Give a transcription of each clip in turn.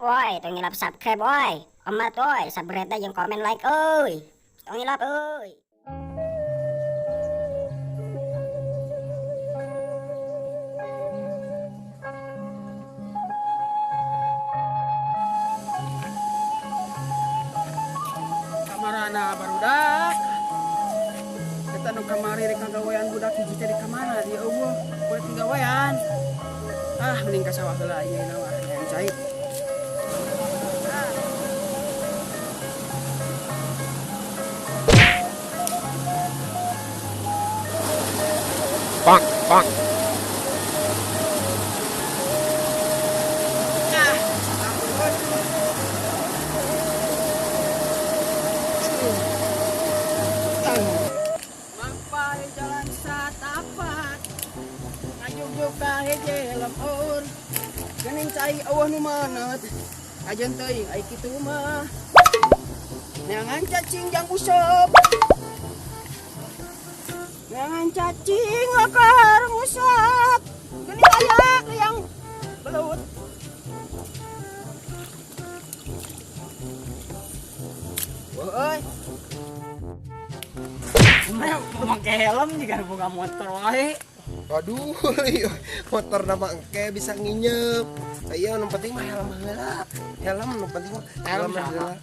Woi, tong ngilap subscribe woi. Amat woi, subscribe jeung komen like euy. Tong ngilap euy. Kamarana barudak. Kita nu kamari rek ngagawean budak hiji teh di kamana dia eueuh. Buat ngagawean. Mending ka sawah heula ieu na mah yang cai. Bang, bang. Mampai jalan satapak. Ngajug-jug ka heje lemur. Geuning cai eueuh nu manut. Ajeun teuing ai kitu mah. Neangan cacing jang useup. Neangan cacing lakar ngusap. Geuning ayak yang belut. Woi. Sebenarnya pakai helm juga buka motor wae. Aduh, motor nama engke bisa nginyep. Ayo, nu penting mah helm heula. Helm nu penting mah helm heula.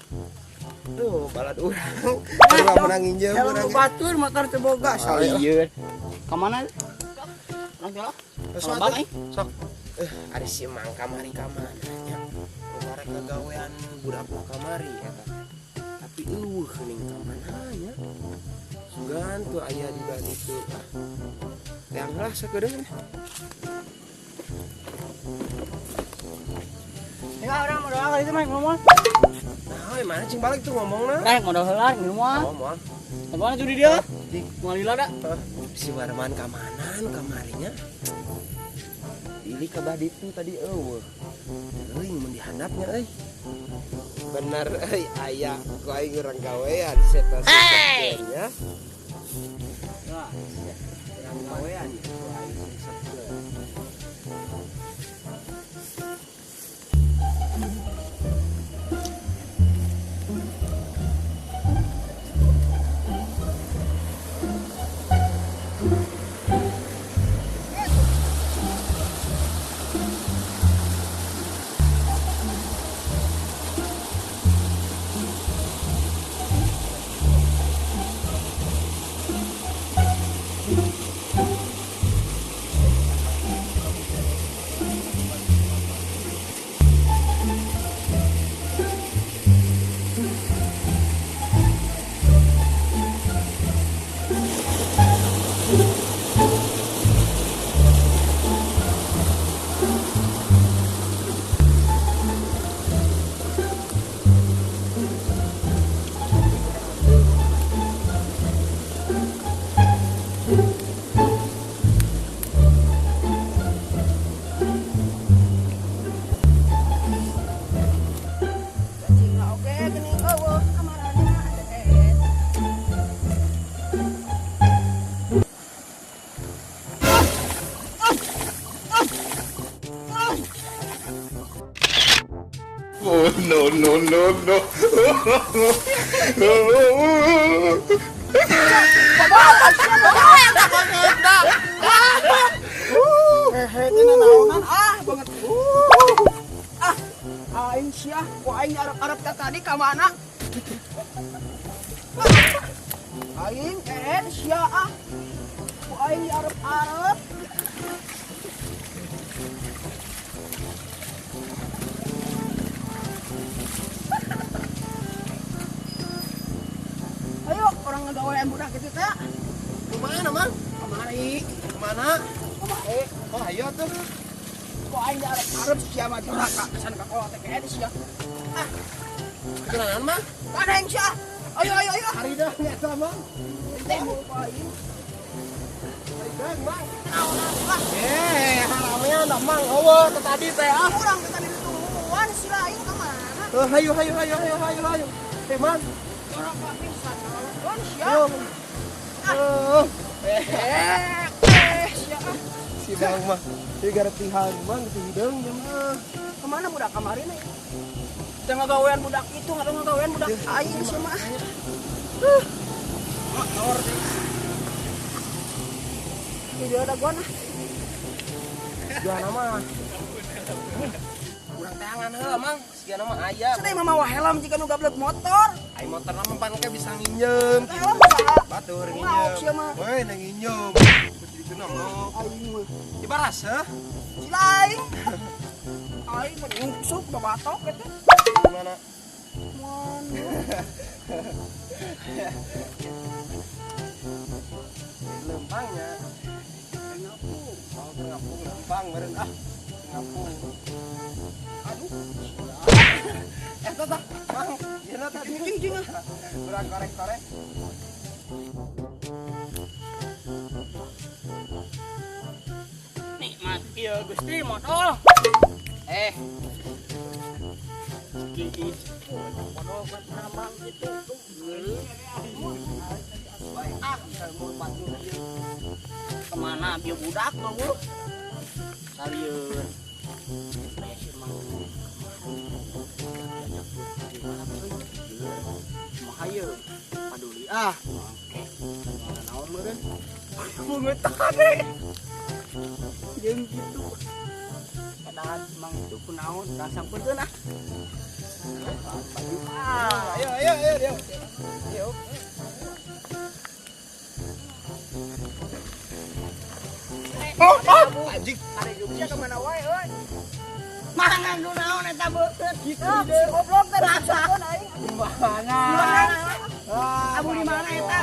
Tuh, balad urang. Urang menang nginjep Helm urang. batur motor teu boga. Iya. Ka mana? Urang jalan. Sok. Sok. Ari si Mang kamari ka mana nya. Kemarin kagawean budak nu kamari eta. Tapi eueuh geuning ka mana nya. Sugan tuh aya di balik itu. Yang lah sakedeung. Ya orang modal kali itu mah ngomong. Nah, mana cing balik tuh ngomongna. Modal heula ngieu mah. Oh, moal. Tempat judi dia. Di Ngalila da. si Warman kamanan kamarinya. Dili kabah ditu tadi eueuh. Euy mun dihandapnya euy. Bener euy aya ku aing urang gawean seta-seta. Nah, urang gawean ku aing sabda. Oh no no no no. Tina naonan banget. Aing sia, ku aing arep-arep tadi ka mana? Aing sia ku aing arep-arep. Ayo orang ngagawean budak gitu teh. Kemana, Mang? Kamari, Kemana? kamari. Oh, ayo tuh. Ku aing arep-arep sia mah durhaka kesan ka kolot teh sia. Kenalan, Mang? Kadang sia. Ayo. Hari dah eta, Mang. Teh mau aing. Gang, Mang. Haramnya ada Mang eueuh teh tadi teh. Orang tadi ditungguan si lain kemana? Hayu. Hei, Mang. Orang pisan sia. Ayo. Sia. si bang mah si garetihan mah gitu hidung ya mah Kemana budak kamari nih? Kita ngagawean budak itu, nggak ngagawean budak aing sih mah. Motor deh. Ini ada gua nah. Gimana mah kurang tangan heula mang sigana mah aya Sedih mah mawa helm jika nu gablek motor. ai motor mah pan ke bisa nginjem Helm saha? batur Mau sia nginjem mah. weh na nginjem itu nama Aing mah. ibaras heh Si lain. Aing mah nyungsuk da batok eta. gimana Mana? lempangnya ngapung mau ngapung lempang meureun ngapung Aduh. eta tah mang yeuna tah Jing ah. kurang korek-korek Nikmat ieu Gusti modal. Gigit. Modal buat nambang itu tuh. Kemana dia budak kamu? Salieun. Mahaya paduli naon meureun? Aku ngetane. Jeung kitu. Padahal mang itu kunaon rasang punten ah. ayo ayo anjing Ada juga kemana wae euy. Mana nu naon eta beukeut kitu si goblok teh rasakeun aing. Mana? Abu di mana eta?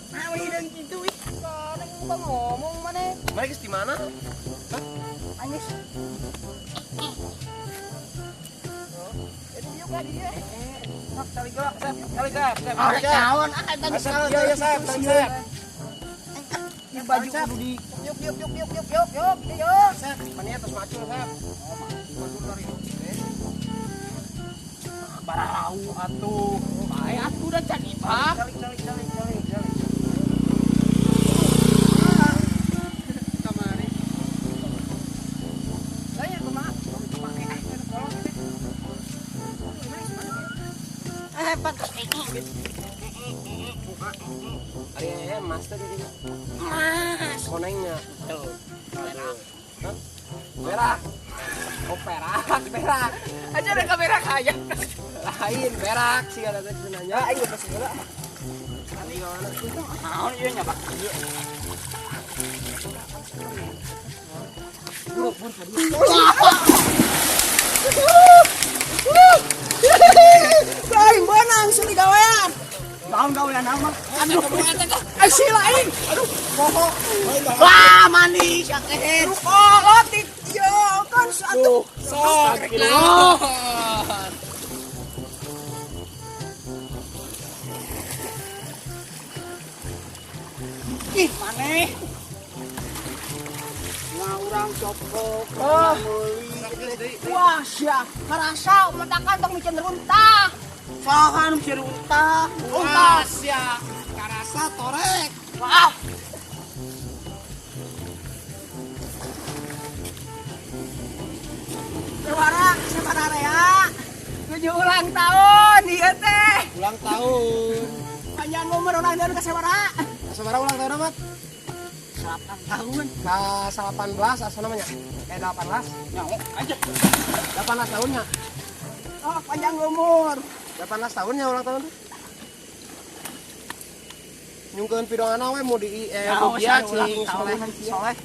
Naon hideung kitu ih. Kadang bukan ngomong maneh. mereka di mana Anis. Jadi dia ka dia. Nak cari gerak, cari gerak. Naon ah eta geus salah. ya sayap Ini baju kudu di yuk. mana atas macul sayap Barau atuh. Bae atuh udah jadi pak. calik Kamari. Saya kumaha? Pakai tolong ini. Pantas hari ya master di sini Mas. konengnya Tuh. berak Oh berak. Aja ada kamera kaya. lain berak sih ada tadi sebenarnya Aing geus geura. ani mana Naon ieu nya Pak? Lain benang sini gawean. Naon gawean nama? Aduh, ai sila aing. Aduh, poho. Wah, manis ya keh. Oh, lotik. Yo, kan satu. Sok. Ih, maneh. Ngaurang copok. Wah, sia. Karasa matakan tong micen runtah. Sahan micen runtah. Runtah sia. Karasa torek. Wah. Sebarang ya. 7 ulang tahun dia teh. ulang tahun Panjang umur ulang tahun ke sabaraha? sebarang ulang tahun amat 8 tahun. ke 18 asal namanya 18 Nyawa aja. 18 tahunnya Oh, panjang umur. 18 tahunnya ulang tahun tuh nyungkeun pidongan we mau di Nyawa, dia ulang cing tahun. soleh